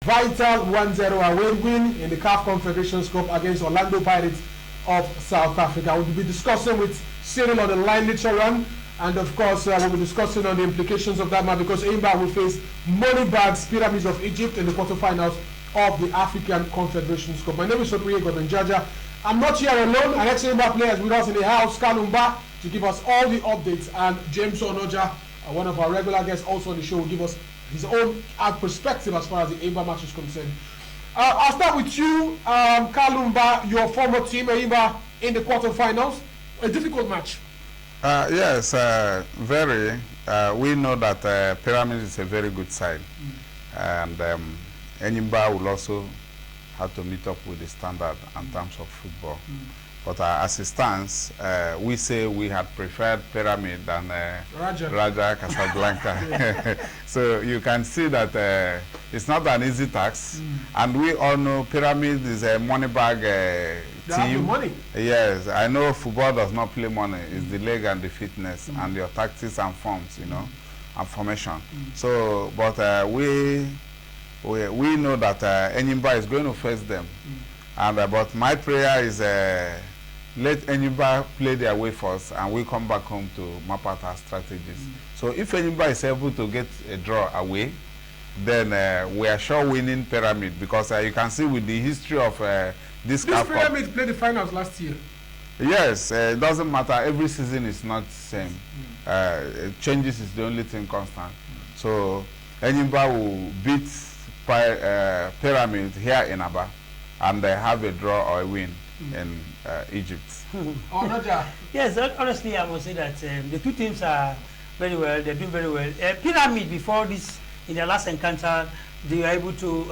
Vital 1-0 away win in the CAF Confederations Cup against Orlando Pirates of South Africa. We'll be discussing with Cyril on the line later on, and of course we'll be discussing on the implications of that match because Enyimba will face Moneybags Pyramids of Egypt in the quarterfinals of the African Confederations Cup. My name is Sopriye Godonjaja. I'm not here alone. An ex-Enyimba player is with us in the house, Kalumba, to give us all the updates, and James Onoja, one of our regular guests also on the show, will give us his own perspective as far as the Enyimba match is concerned. I'll start with you, Kalumba, your former team, Enyimba, in the quarterfinals. A difficult match. Yes, very. We know that Pyramids is a very good side. And Enyimba will also have to meet up with the standard in terms of football. But as it stands, we say we had preferred Pyramid than Raja Casablanca. So you can see that it's not an easy task. And we all know Pyramid is a money bag team. Money. Yes, I know football does not play money. It's the leg and the fitness and your tactics and forms, you know, and formation. So, but we know that Enyimba is going to face them. And but my prayer is let Enyimba play their way first, and we come back home to map out our strategies. So if Enyimba is able to get a draw away, then we are sure winning Pyramid, because you can see with the history of this CAF Pyramid played the finals last year. Yes, it doesn't matter. Every season is not the same. Changes is the only thing constant. So Enyimba will beat Pyramid here in Aba, and they have a draw or a win in Egypt. Yes, honestly, I must say that the two teams are very well. They're doing very well. Pyramid, before this, in their last encounter, they were able to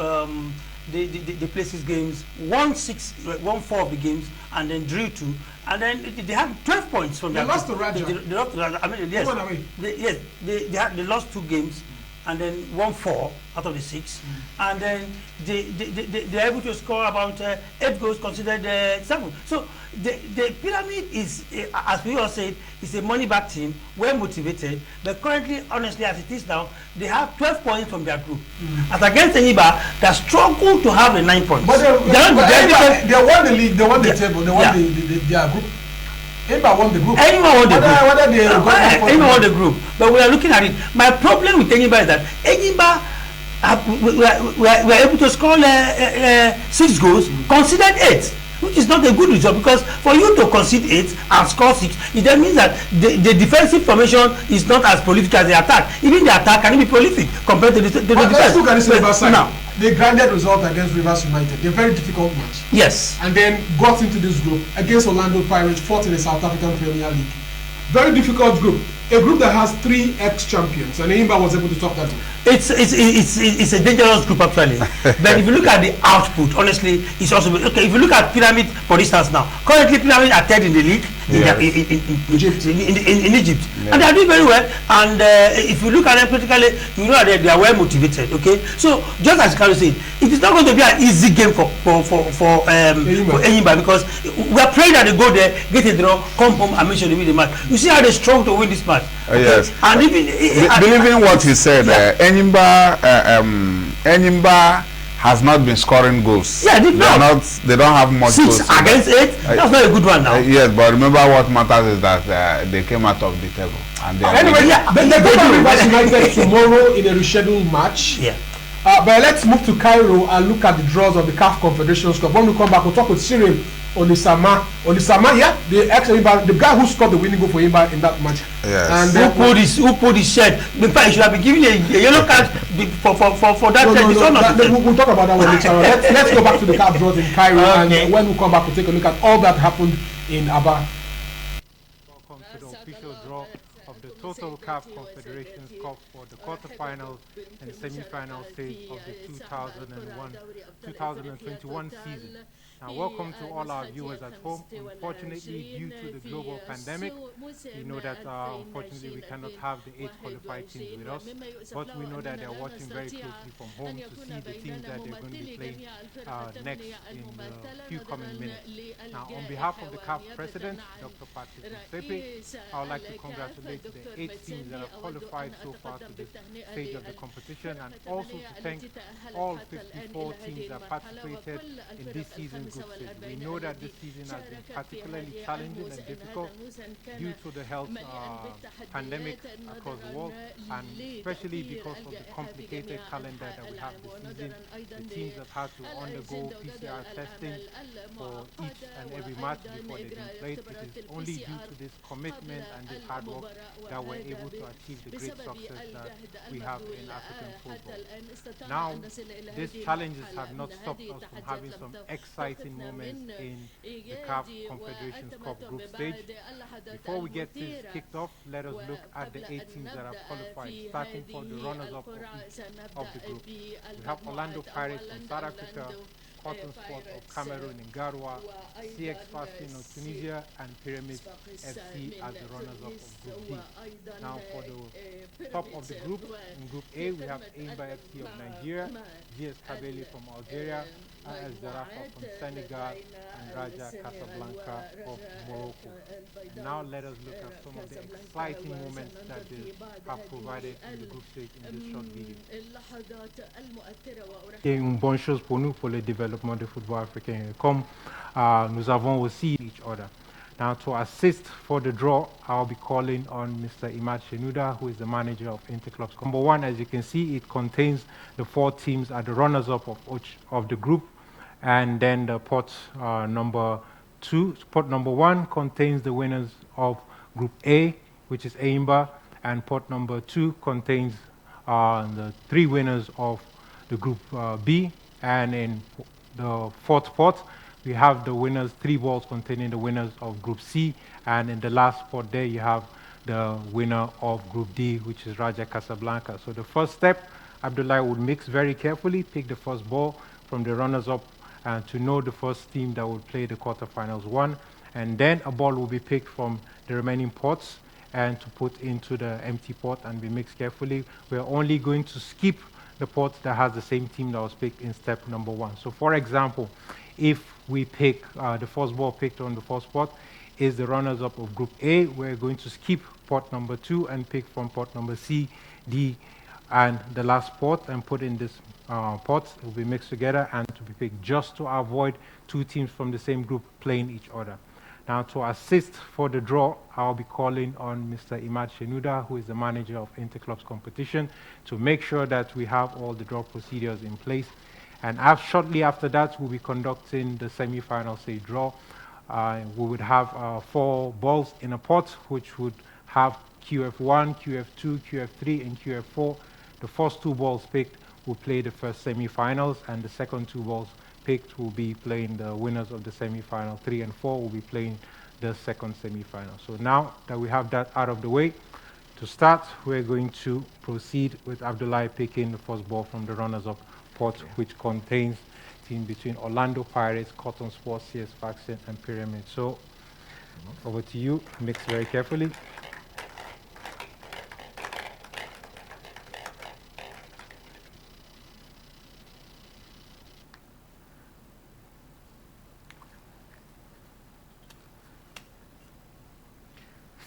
they play 6 games, won 4 of the games, and then drew 2. And then they have 12 points from they that. Lost to Raja. They lost to Raja. I mean, yes, they lost 2 games, and then won 4 out of the 6, and then they're able to score about 8 goals, considered 7. So the Pyramid is, as we all said, is a money-back team, well motivated. But currently, honestly, as it is now, they have 12 points from their group. As against Enyimba, they struggle to have the 9 points. But they won the league, they won the table, they won their group. Enyimba won the group. Enyimba won the group. But we are looking at it. My problem with Enyimba is that Enyimba we are able to score 6 goals, considered 8, which is not a good result, because for you to concede 8 and score 6, it then means that the defensive formation is not as prolific as the attack. Even the attack can be prolific compared to the defense. Let's look at this Rivers side. Now, they granted result against Rivers United. A very difficult match. Yes. And then got into this group against Orlando Pirates, fought in the South African Premier League. Very difficult group. A group that has 3 ex-champions, and Enyimba was able to top that group. It's a dangerous group, actually. But if you look at the output, honestly, it's also okay. If you look at Pyramid, for instance, now currently Pyramid are 3rd in the league in Egypt, and they are doing very well. And if you look at them critically, you know that they are well motivated. Okay, so just as Carol said, it is not going to be an easy game for Enyimba, because we are praying that they go there, get a draw, come home, and make sure they win the match. You see how they struggle to win this match. Okay? Yes, and even believing what he said, Enyimba has not been scoring goals. Yeah, they don't have much 6 goals. 6 against 8. That's not a good one now. Yes, but remember what matters is that they came out of the table. And anyway, they go to Rivers United tomorrow in a rescheduled match. Yeah. But let's move to Cairo and look at the draws of the CAF Confederations Cup. When we come back, we'll talk with Cyril Olisemah, the guy who scored the winning goal for Enyimba in that match. Yes. And who pulled his shirt? In fact, he should have been given a yellow card for that. We'll talk about that one later on. Let's go back to the CAF draws in Cairo, and when we come back, we'll take a look at all that happened in Aba. Welcome to the official draw of the total CAF Confederations Cup for the quarterfinals and semi-final stage of the 2021 season. Now, welcome to all our viewers at home. Unfortunately, due to the global pandemic, we know that unfortunately we cannot have the 8 qualified teams with us, but we know that they're watching very closely from home to see the teams that they're going to be playing next in a few coming minutes. Now, on behalf of the CAF President, Dr. Patrick Motsepe, I would like to congratulate the 8 teams that have qualified so far to this stage of the competition, and also to thank all 54 teams that participated in this season's group stage. We know that this season has been particularly challenging and difficult due to the health pandemic across the world, and especially because of the complicated calendar that we have this season. The teams have had to undergo PCR testing for each and every match before they've been played. It is only due to this commitment and this hard work that we're able to achieve the great success that we have in African football. Now, these challenges have not stopped us from having some exciting moments in the CAF Confederations Cup group stage. Before we get this kicked off, let us look at the 8 teams that have qualified, starting for the runners-up of each of the group. We have Orlando Pirates from South Africa, Cotton Sport of Cameroon in Garoua, CX Fasting of Tunisia, and Pyramids FC as the runners-up of Group B. Now for the top of the group, in Group A we have Enyimba FC of Nigeria, GS Kabylie from Algeria, AS Zarafa from Senegal, and Raja Casablanca of Morocco. And now let us look at some of the exciting moments that they have provided in the group stage in this short video. C'est une bonne chose pour nous, pour le développement du football africain. Comme nous avons aussi each other. Now to assist for the draw, I'll be calling on Mr. Imad Shenuda, who is the manager of Interclubs. Number 1, as you can see, it contains the 4 teams are the runners-up of each of the group. And then the pot number 2, pot number 1 contains the winners of Group A, which is Enyimba, and pot number 2 contains the 3 winners of the Group B. And in the 4th pot, we have the winners, 3 balls containing the winners of Group C, and in the last pot there you have the winner of Group D, which is Raja Casablanca. So the first step, Abdullah would mix very carefully, pick the first ball from the runners-up to know the first team that will play the quarterfinals 1, and then a ball will be picked from the remaining pots and to put into the empty pot and be mixed carefully. We're only going to skip the pot that has the same team that was picked in step number 1. So for example, if we pick the first ball picked on the first pot is the runners-up of Group A, we're going to skip pot number 2 and pick from pot number C, D, and the last pot and put in this pot. It will be mixed together and to be picked just to avoid 2 teams from the same group playing each other. Now to assist for the draw, I'll be calling on Mr. Imad Shenuda, who is the manager of Interclubs competition, to make sure that we have all the draw procedures in place. And shortly after that, we'll be conducting the semi-final stage draw. We would have 4 balls in a pot, which would have QF1, QF2, QF3, and QF4. The first 2 balls picked will play the first semi-finals, and the second 2 balls picked will be playing the winners of the semi-final. 3 and 4 will be playing the second semi-final. So now that we have that out of the way, to start, we're going to proceed with Abdullah picking the first ball from the runners-up pot, which contains team between Orlando Pirates, Cotton Sports, CS Faction, and Pyramid. So over to you. Mix very carefully.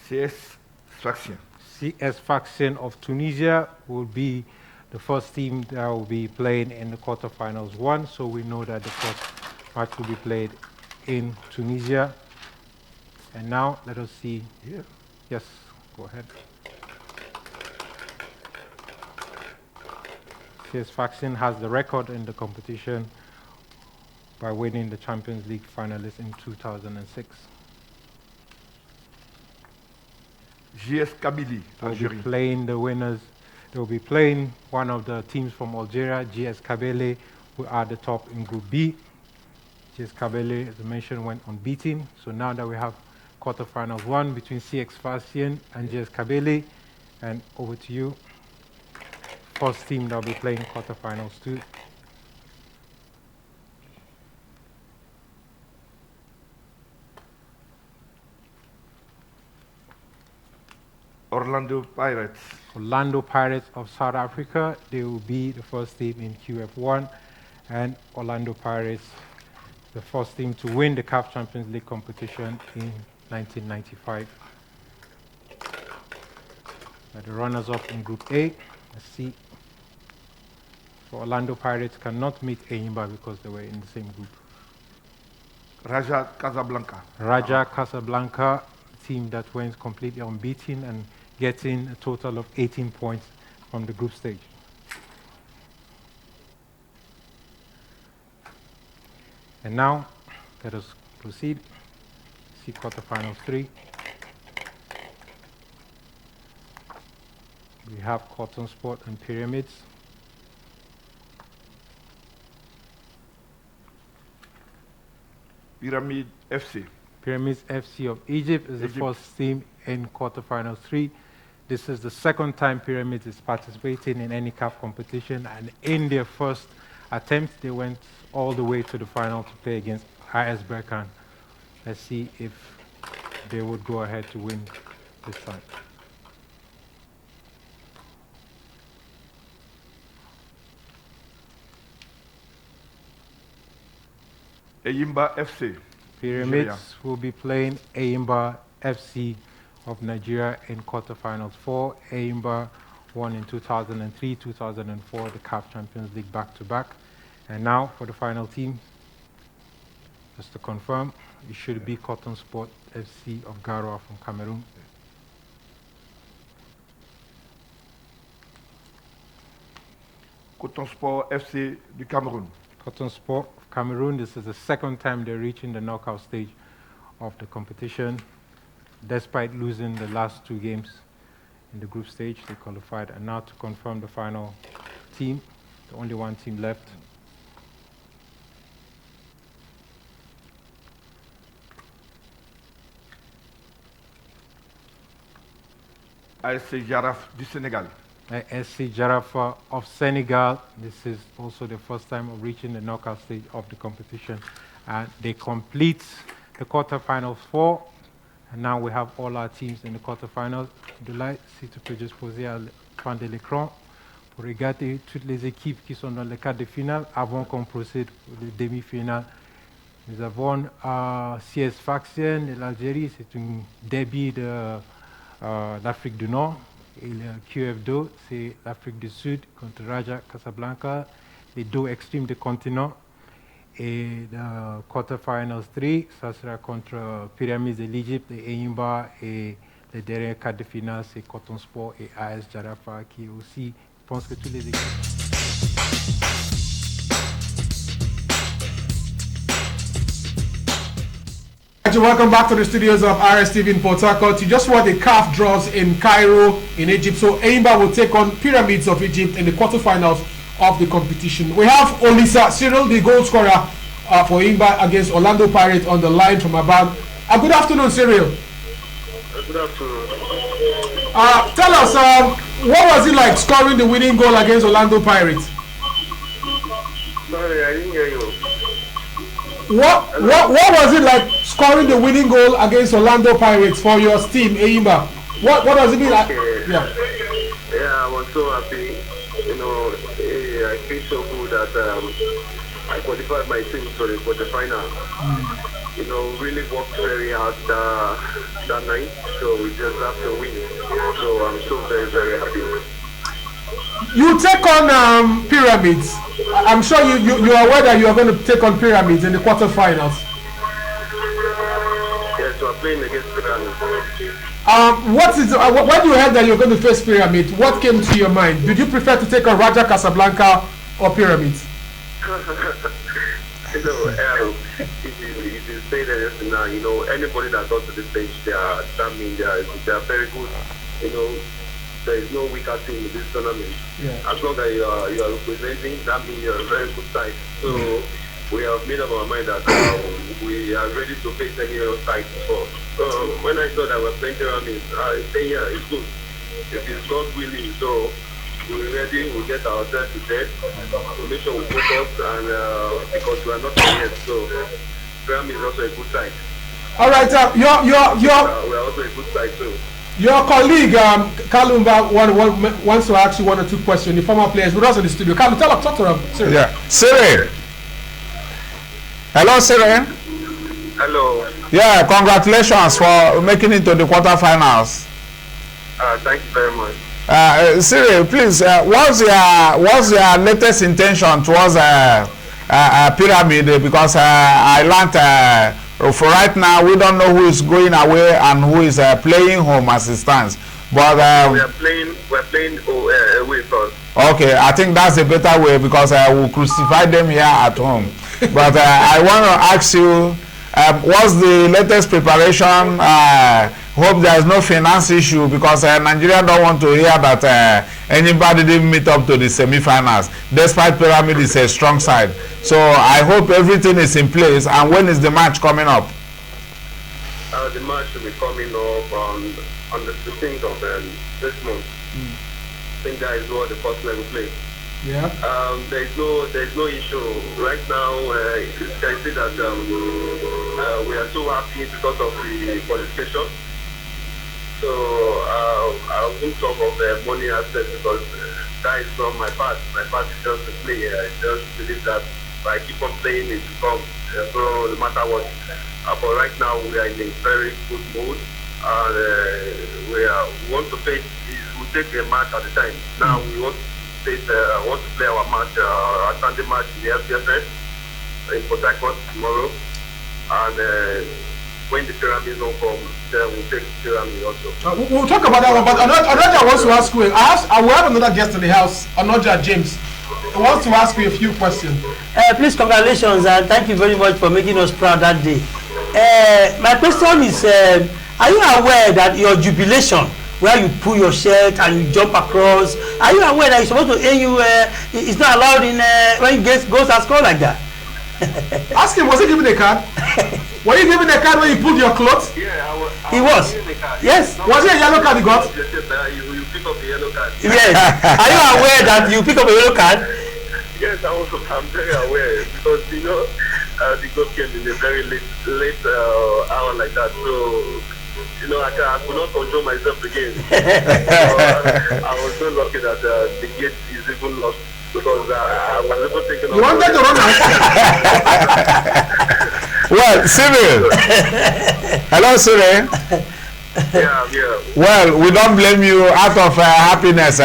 CS Faction. CS Faction of Tunisia will be the first team that will be playing in the quarterfinals 1. So we know that the first match will be played in Tunisia. And now let us see. Yeah. Yes, go ahead. CS Faction has the record in the competition by winning the Champions League finalists in 2006. GS Kabylie, Algeria. They'll be playing the winners. They'll be playing one of the teams from Algeria, GS Kabylie, who are the top in Group B. GS Kabylie, as I mentioned, went unbeaten. So now that we have quarterfinals 1 between CX Fascien and GS Kabylie, and over to you. First team that will be playing quarterfinals 2. Orlando Pirates. Orlando Pirates of South Africa, they will be the first team in QF1, and Orlando Pirates, the first team to win the CAF Champions League competition in 1995. The runners-up in Group A. Let's see. So Orlando Pirates cannot meet Enyimba because they were in the same group. Raja Casablanca. Raja Casablanca, team that went completely unbeaten and getting a total of 18 points from the group stage. And now, let us proceed. See quarterfinals 3. We have Cotton Sport and Pyramids. Pyramid FC. Pyramids FC of Egypt is the first team in quarterfinals 3. This is the second time Pyramids is participating in any CAF competition, and in their first attempt, they went all the way to the final to play against IS Berkane. Let's see if they would go ahead to win this time. Enyimba FC. Pyramids Nigeria will be playing Enyimba FC of Nigeria in quarterfinals 4. Enyimba won in 2003, 2004, the CAF Champions League back-to-back. And now for the final team, just to confirm, it should be Cotton Sport FC of Garoua from Cameroon. Cotton Sport FC du Cameroun. Cotton Sport of Cameroon, this is the second time they're reaching the knockout stage of the competition. Despite losing the last 2 games in the group stage, they qualified. And now to confirm the final team, the only one team left. ASC Jaraf du Sénégal. SC Jarafa of Senegal. This is also the first time of reaching the knockout stage of the competition. And they complete the quarterfinals 4. And now we have all our teams in the quarterfinals. Abdoulaye, si tu peux juste poser à fin de l'écran pour regarder toutes les équipes qui sont dans le quart de finale avant qu'on procède pour les demi-finales. Nous avons CS Faction de l'Algérie, c'est une derby de l'Afrique du Nord. Et le QF2, c'est l'Afrique du Sud contre Raja Casablanca, les 2 extrêmes du continent. Et le quarterfinals 3, ça sera contre Pyramids de l'Égypte et Enyimba. Et le dernier quart de finale, c'est Cotton Sport et AS Jarafa qui aussi, je pense que tous les équipes. Welcome back to the studios of RSTV in Port Harcourt. You just watched the CAF draws in Cairo in Egypt. So Enyimba will take on Pyramids of Egypt in the quarterfinals of the competition. We have Cyril, the goal scorer for Enyimba against Orlando Pirates on the line from above. Good afternoon, Cyril. Good afternoon. Tell us, what was it like scoring the winning goal against Orlando Pirates? Sorry, I didn't hear you. What was it like scoring the winning goal against Orlando Pirates for your team, Enyimba? What does it mean? Okay. Yeah, I was so happy. You know, I feel so good that I qualified my team for the final. You know, really worked very hard that night, so we just have to win. So I'm so very, very happy. You take on Pyramids. I'm sure you are aware that you are going to take on Pyramids in the quarterfinals. Yes, we're playing against Pyramids. When you heard that you're going to face Pyramids, what came to your mind? Did you prefer to take on Raja Casablanca or Pyramids? You know, if you say that now, you know, anybody that got to the stage, they are very good. You know, there is no weaker team in this tournament. Yeah. As long as you are representing, that means you're a very good side. So we have made up our mind that we are ready to face any other side before. So when I saw that we're playing Pyramids, I say, yeah, it's good. If it's God willing, so we're ready, we'll get ourselves to bed, we'll make sure we focus, and because we are not there yet, so Pyramids is also a good side. All right, we are also a good side too. Your colleague, Kalumba, wants to ask you one or two questions. The former players with us in the studio. Kalum, talk to them. Cyril. Yeah. Cyril. Hello, Cyril. Hello. Yeah, congratulations for making it to the quarterfinals. Thank you very much. Cyril, please, what's your latest intention towards pyramid? Because I learned for right now we don't know who is going away and who is playing home as it stands. But we're playing away first. Okay, I think that's a better way because I will crucify them here at home. But I want to ask you, what's the latest preparation? Hope there is no finance issue because Nigeria don't want to hear that anybody didn't meet up to the semi-finals, despite Pyramid is a strong side. So I hope everything is in place. And when is the match coming up? The match will be coming up on the 15th of this month. I think that is what the first leg will play. Yeah. There is no issue right now. You can see that we are so happy because of the qualification. So I won't talk of the money aspect because that is not my part. My part is just to play. I just believe that if I keep on playing, it will come. So no matter what. But right now we are in a very good mood, and we want to face. We take a match at a time. Now we want to play our match, our Sunday match in the FPFS in Port Harcourt tomorrow, and when the pyramid don't come, then we'll take the pyramid also. We'll talk about that one, but Anoja wants to ask you. I will have another guest in the house, Anoja James. He wants to ask you a few questions. Please, congratulations and thank you very much for making us proud that day. My question is, are you aware that your jubilation, where you pull your shirt and you jump across, are you aware that you're supposed to it's not allowed in when you goes and score like that? Ask him, was he given a card? Were you given a card when you pulled your clothes? Yeah, He was. Yes. Was it a yellow card you got? You pick up the yellow card. Yes. Are you aware that you pick up a yellow card? Yes, I'm very aware because the goal came in a very late hour like that. So I could not control myself again. So, I was so lucky that the gate is even lost because I was even thinking. You wanted to run out. Well, Cyril. Hello, Cyril. Yeah. Well, we don't blame you out of happiness.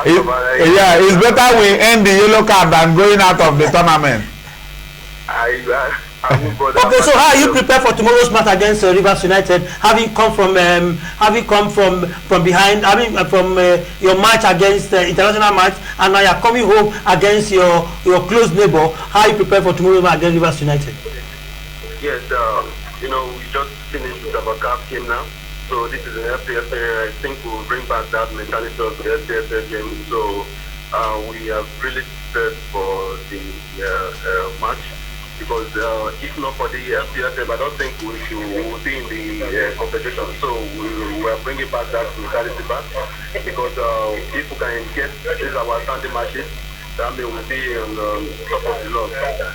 It's better we end the yellow card than going out of the tournament. Okay, so how are you prepared for tomorrow's match against Rivers United, having come from behind, from your match against the international match, and now you're coming home against your close neighbor? How are you prepared for tomorrow's match against Rivers United? Yes, we just finished with our CAF game now. So this is an FPFA. I think we'll bring back that mentality of the FPFA game. So we have really prepared for the match. Because if not for the FPFA, I don't think we will be in the competition. So we are bringing back that mentality back. Because if we can get our Sunday matches, that means we'll be on top of the log.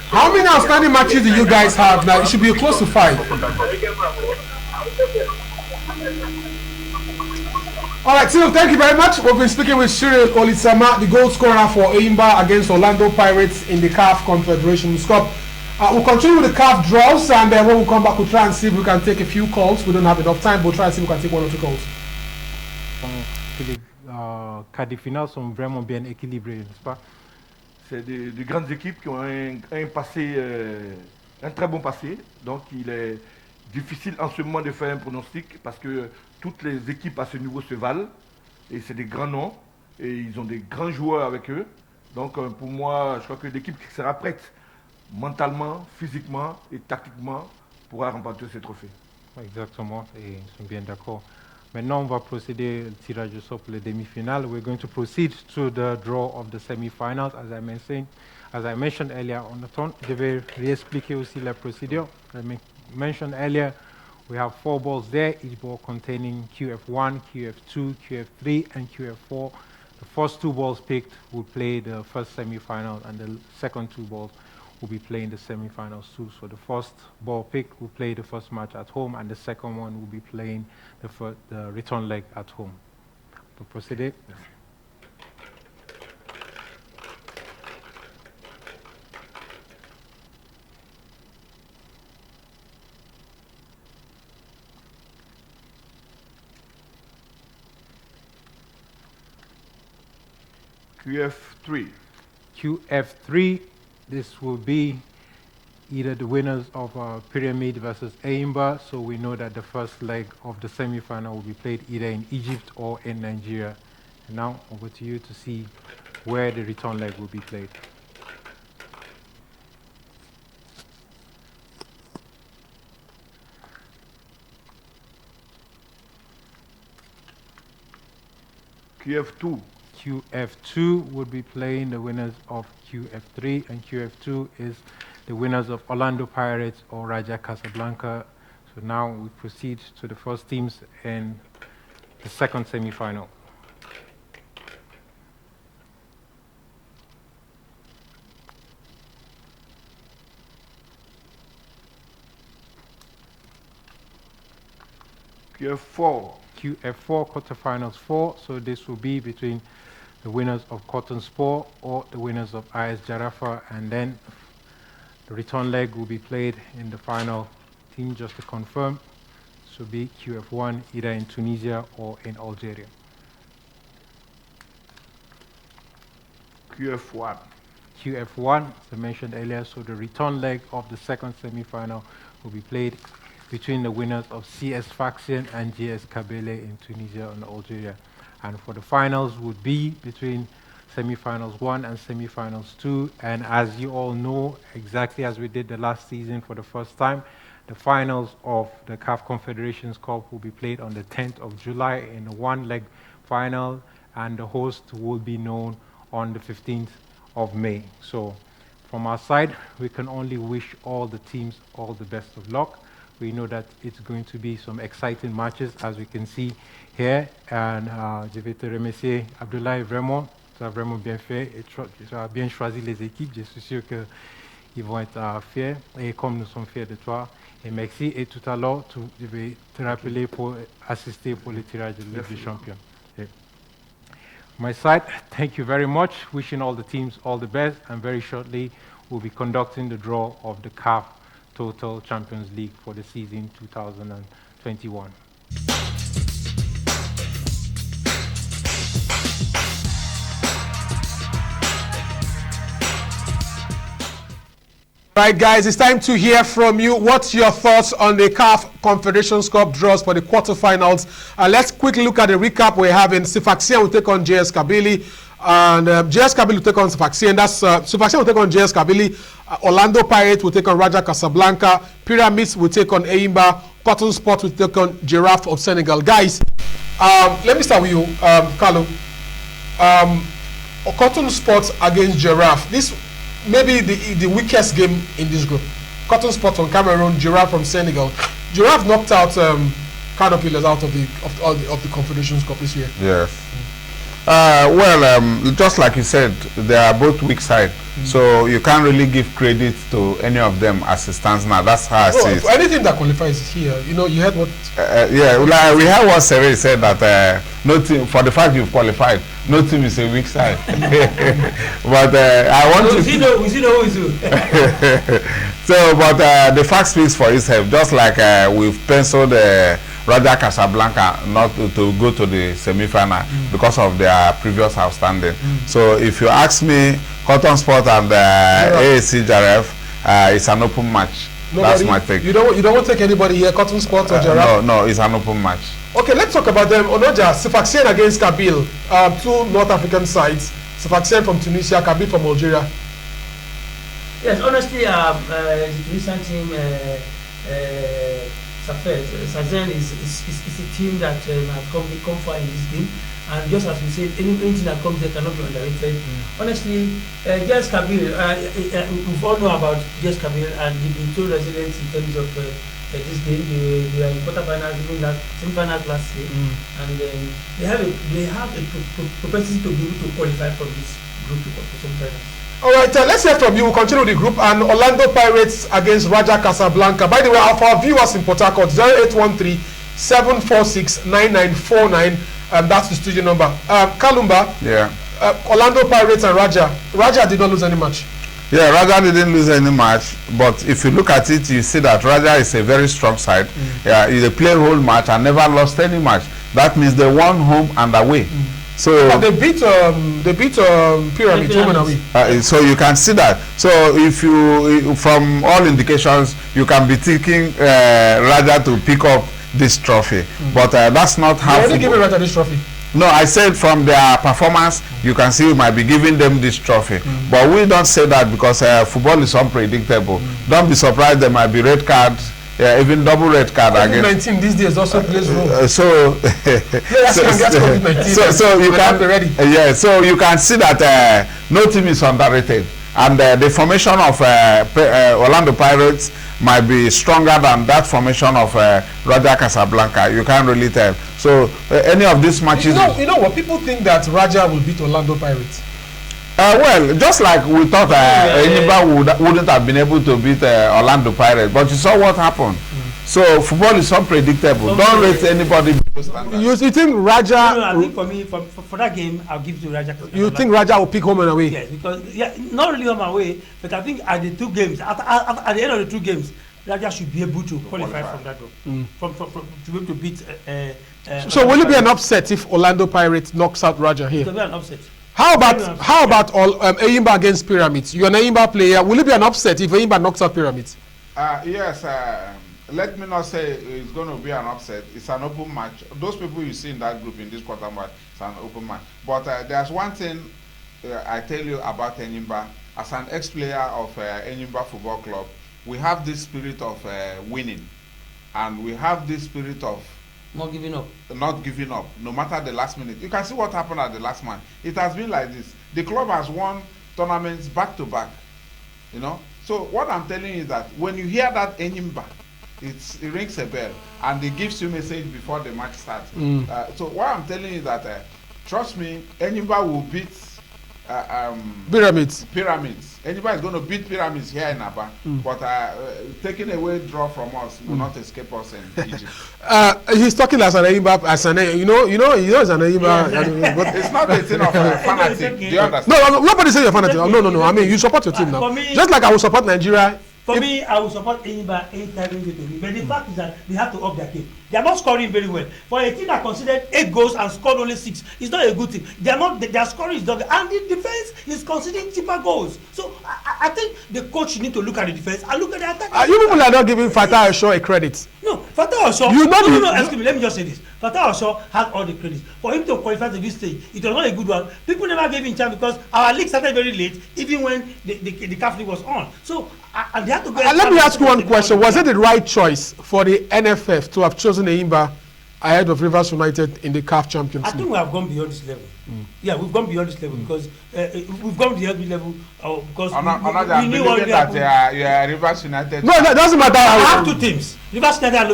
How many outstanding matches do you guys have now? It should be close to 5. All right, Cyril, thank you very much. We've been speaking with Cyril Olisemah, the goal scorer for Enyimba against Orlando Pirates in the CAF Confederation Cup. We'll continue with the CAF draws, and then when we come back, we'll try and see if we can take a few calls. We don't have enough time, but we'll try and see if we can take 1 or 2 calls. Quarts de finale sont vraiment bien équilibrés, n'est-ce pas? C'est de grandes équipes qui ont un passé, un très bon passé. Donc il est difficile en ce moment de faire un pronostic parce que toutes les équipes à ce niveau se valent. Et c'est des grands noms. Et ils ont des grands joueurs avec eux. Donc pour moi, je crois que l'équipe qui sera prête mentalement, physiquement et tactiquement pourra remporter ce trophée. Exactement, et ils sont bien d'accord. Maintenant, on va procéder au tirage au sort pour les demi-finales. We're going to proceed to the draw of the semi-finals, as I mentioned earlier on the turn. Je vais réexpliquer aussi la procédure. I mentioned earlier, we have 4 balls there, each ball containing QF1, QF2, QF3, and QF4. The first 2 balls picked will play the first semi-final, and the second 2 balls will be playing the semi-finals too. So the first ball pick will play the first match at home, and the second one will be playing the return leg at home. To proceed. QF3. QF3, this will be either the winners of Pyramid versus Enyimba. So we know that the first leg of the semi-final will be played either in Egypt or in Nigeria. And now over to you to see where the return leg will be played. QF2. QF2 would be playing the winners of QF3, and QF2 is the winners of Orlando Pirates or Raja Casablanca. So now we proceed to the first teams in the second semi-final. QF4. QF4 quarterfinals 4. So this will be between the winners of Cotton Sport or the winners of IS Jarafa, and then the return leg will be played in the final team, just to confirm. This will be QF1 either in Tunisia or in Algeria. QF1. QF1, as I mentioned earlier, so the return leg of the second semi-final will be played between the winners of CS Faction and GS Kabylie in Tunisia and Algeria. And for the finals would be between semi-finals 1 and semi-finals 2. And as you all know, exactly as we did the last season for the first time, the finals of the CAF Confederations Cup will be played on the 10th of July in a one-leg final, and the host will be known on the 15th of May. So from our side, we can only wish all the teams all the best of luck. We know that it's going to be some exciting matches, as we can see here. And je vais te remercier, Abdoulaye, vraiment. Tu as vraiment bien fait et tu as bien choisi les équipes. Je suis sûr qu'ils vont être fiers, et comme nous sommes fiers de toi. Et merci. Et tout à l'heure, je vais te rappeler pour assister pour le tirage de Ligue des Champions. My side, thank you very much. Wishing all the teams all the best. And very shortly, we'll be conducting the draw of the CAF Total Champions League for the season 2021. Right, guys, it's time to hear from you. What's your thoughts on the CAF Confederations Cup draws for the quarterfinals? Let's quickly look at the recap. We're having Sifaxien will take on JS Kabylie, and JS Kabylie will take on Sifaxien. That's Sifaxien will take on JS Kabylie. Orlando Pirates will take on Raja Casablanca. Pyramids will take on Enyimba. Cotton Sport will take on Giraffe of Senegal. Guys, let me start with you, Carlo. Cotton Sport against Giraffe. This maybe the weakest game in this group. Cotton Sport from Cameroon, Giraffe from Senegal. Giraffe knocked out Caterpillars out of the Confederations Cup this year. Yes. Well, just like you said, they are both weak side, so you can't really give credit to any of them as it stands now. That's how I see it. Anything that qualifies here, you know, you heard what? Yeah, like we heard what Cyril said, that no team, for the fact you've qualified, no team is a weak side. But I want to. We see the who is who. So, but the fact speaks for itself. Just like we've penciled Raja Casablanca not to go to the semi-final because of their previous outstanding. So, if you ask me, Cotton Sport and AAC Giraffe, it's an open match. That's my take. You don't want to take anybody here, Cotton Sport or Giraffe? No, it's an open match. Okay, let's talk about them. Onoja, Sifaxien against Kabylie, two North African sides. Sifaxien from Tunisia, Kabylie from Algeria. Yes, honestly, the Tunisian team, Sazen is a team that has come far in this game. And just as we said, anything that comes there cannot be underrated. Honestly, JS Kabylie, we all know about JS Kabylie, and they've been so resilient in terms of this game. They are in quarterfinals, even that semi-finals last year, and they have a propensity to be able to qualify from this group for semi-finals. All right, let's hear from you. We'll continue with the group. And Orlando Pirates against Raja Casablanca. By the way, for our viewers in Port Harcourt, 0813-746-9949. That's the studio number. Kalumba. Yeah. Orlando Pirates and Raja. Raja did not lose any match. Yeah, Raja didn't lose any match, but if you look at it, you see that Raja is a very strong side. Yeah, they play whole match and never lost any match. That means they won home and away. So but they beat Pyramid home and away. So you can see that. So if you, from all indications, you can be thinking Raja to pick up this trophy, but that's not how. You're only giving Raja this trophy. No, I said from their performance, you can see we might be giving them this trophy. But we don't say that because football is unpredictable. Don't be surprised there might be red cards, even double red card again. COVID-19 these days also plays role. So you can be ready. So you can see that no team is underrated. And the formation of Orlando Pirates might be stronger than that formation of Raja Casablanca. You can't really tell. So any of these matches... You know what? People think that Raja will beat Orlando Pirates. Well, just like we thought Enyimba wouldn't have been able to beat Orlando Pirates. But you saw what happened. So football is unpredictable. Don't rate anybody. You think Raja? No, I think for me, for that game, I'll give to Raja. You think Raja will pick home and away? Yes, because not really home and away, but I think at the two games, at the end of the two games, Raja should be able to qualify from that group, to be able to beat. So will it be an upset if Orlando Pirates knocks out Raja here? It will be an upset. How about Enyimba against Pyramids? You're an Enyimba player. Will it be an upset if Enyimba knocks out Pyramids? Yes. Let me not say it's going to be an upset. It's an open match. Those people you see in that group in this quarter match, it's an open match. But there's one thing I tell you about Enyimba. As an ex-player of Enyimba Football Club, we have this spirit of winning, and we have this spirit of not giving up, no matter the last minute. You can see what happened at the last match. It has been like this. The club has won tournaments back to back, so what I'm telling you is that when you hear that Enyimba, it rings a bell and it gives you a message before the match starts. So what I'm telling you is that trust me, Enyimba will beat Pyramids. Enyimba is going to beat Pyramids here in Aba, but taking away draw from us will not escape us in Egypt. He's talking as an Enyimba, as an he's an Enyimba. But it's not a thing of fanatic. Do you understand? No, nobody say you're fanatic. No. I mean, you support your team now. Just like I will support Nigeria. For me, I will support Enyimba anytime they do. But the fact is that they have to up their game. They are not scoring very well. For a team that considered 8 goals and scored only 6, it's not a good thing. They are not. Their scoring is not. And the defense is conceding cheaper goals. So I think the coach need to look at the defense and look at the attack. You people are not giving Fatah Osho a credit. No, Fatah Osho. No. Excuse me. Let me just say this. Fatah Osho has all the credit. For him to qualify to this stage, it was not a good one. People never gave him chance because our league started very late, even when the CAF league was on. So and they had to go. Let me ask you one question: was it the right choice for the NFF to have chosen Enyimba ahead of Rivers United in the CAF Champions League? I think we have gone beyond this level. Yeah, we've gone beyond this level because we've gone beyond this level because we knew what we that you are Rivers United. No, that doesn't matter. I have two teams: Rivers United and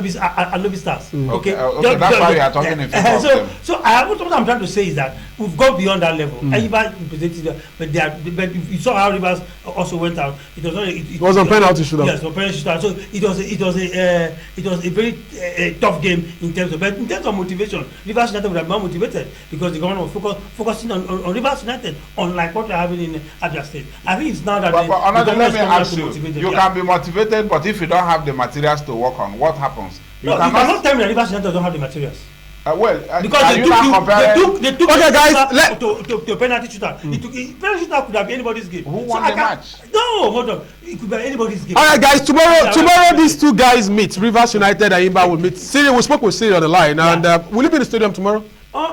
Lobby Stars. Okay, that's why you are talking in favor of them. So what I'm trying to say is that we've gone beyond that level. Enyimba represented, but you saw how Rivers also went out. It was not. It was on penalty shootout. Yes, on penalty shootout. So it was a very tough game in terms of motivation. Rivers United would have been more motivated because the government was focusing on Rivers United, unlike what we're having in Abia State. I think it's now that let me ask you. You can be motivated, but if you don't have the materials to work on, what happens? You cannot tell me that Rivers United don't have the materials. Because they took okay, guys, to penalty shootout. Penalty shootout could have been anybody's game. Who won the match? No, hold on. It could be anybody's game. All right, guys. Tomorrow these two guys meet. Rivers United and Enyimba will meet. Cyril, we spoke with Cyril on the line, and will you be in the stadium tomorrow?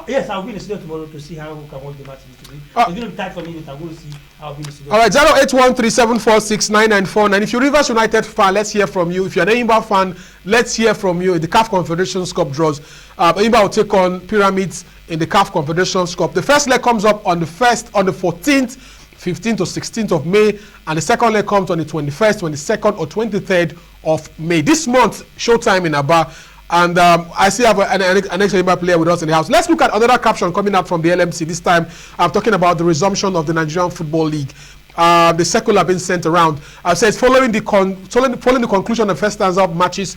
Yes, I'll be in the stadium tomorrow to see how we can watch the match. It's going to be tight for me, but I'm going to see how I'll be in the stadium. All right, 08137469949. If you're a Rivers United fan, let's hear from you. If you're an Enyimba fan, let's hear from you. In the CAF Confederations Cup draws, Enyimba will take on Pyramids in the CAF Confederations Cup. The first leg comes up on the 14th, 15th or 16th of May, and the second leg comes on the 21st, 22nd or 23rd of May. This month, showtime in Aba. And I still have an ex-Enyimba player with us in the house. Let's look at another caption coming up from the LMC. This time, I'm talking about the resumption of the Nigerian Football League. the circular being sent around. Says following the conclusion of first stanza matches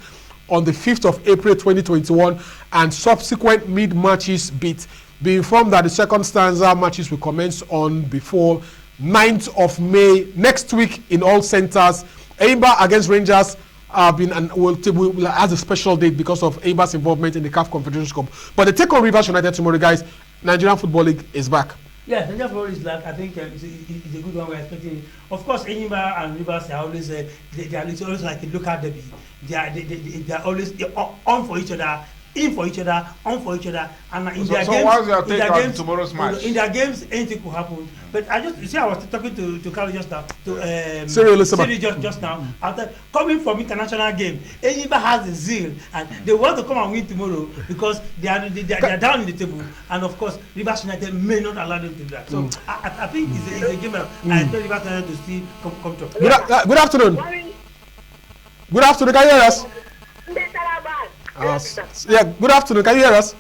on the 5th of April 2021 and subsequent mid-matches be informed that the second stanza matches will commence on before 9th of May next week in all centres. Enyimba against Rangers will has a special date because of Enyimba's involvement in the CAF Confederations Cup. But the take on Rivers United tomorrow, guys. Nigerian Football League is back. Yes, Nigerian Football is back. I think it's a good one we're expecting. Of course, Enyimba and Rivers are always they are always like a local derby. They are always on for each other, in for each other, on for each other, and in their games. What's your take on tomorrow's match? In their games, anything could happen. But I was talking to Carlo just now, to Cyril Olisemah just now. After coming from international game, Enyimba has the zeal and they want to come and win tomorrow because they are down in the table, and of course Rivers United may not allow them to do that. So I think it's a game that I expect Rivers United to still come to. Good afternoon. Good afternoon. Can you hear us? Yeah, good afternoon. Can you hear us?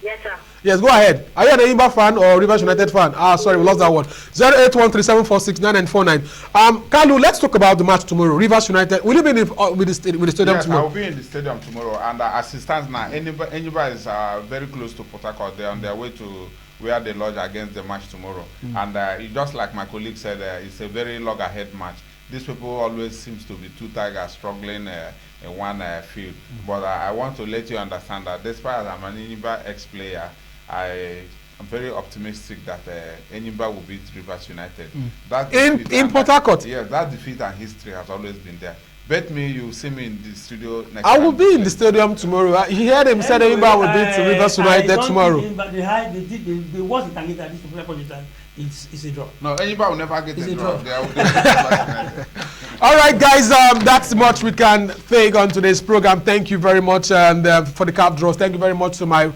Yes, sir. Yes, go ahead. Are you an Enyimba fan or Rivers United fan? Sorry, we lost that one. 08137469949. Carlo, let's talk about the match tomorrow. Rivers United. Will you be with the stadium tomorrow? Yes, I will be in the stadium tomorrow. And as it stands now, Enyimba is very close to Port Harcourt. They're on their way to where they lodge against the match tomorrow. And just like my colleague said, it's a very log-ahead match. These people always seems to be two tigers struggling in one field. But I want to let you understand that despite I'm an Enyimba ex-player, I'm very optimistic that Enyimba will beat Rivers United. That in Port Harcourt? Yes, that defeat and history has always been there. Bet me you see me in the studio next I will time. be in the stadium tomorrow. You heard him said Enyimba will beat Rivers United tomorrow. But the worst it can get at this particular point in time is a draw. No, Enyimba will never get a draw. All right, guys, that's much we can take on today's program. Thank you very much, and for the CAF draws. Thank you very much to my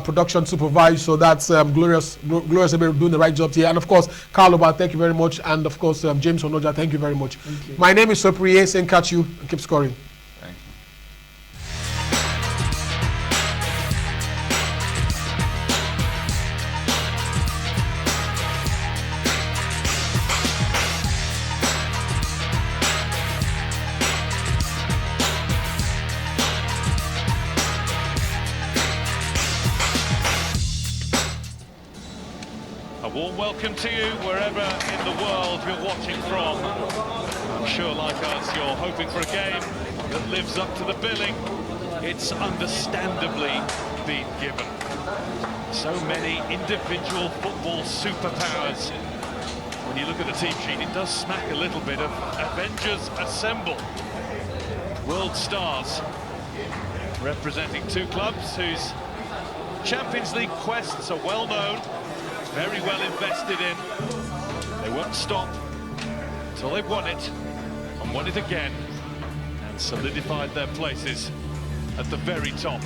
production supervisor. So that's Glorious doing the right job here, and of course Carlo, thank you very much, and of course James Onoja, thank you very much. My name is Sopriye, saying catch you and keep scoring. Thank you. A warm welcome to you wherever in the world you're watching from. I'm sure, like us, you're hoping for a game that lives up to the billing it's understandably been given. So many individual football superpowers. When you look at the team sheet, it does smack a little bit of Avengers Assemble. World stars representing two clubs whose Champions League quests are well known, very well invested in. They won't stop until they've won it and won it again and solidified their places at the very top.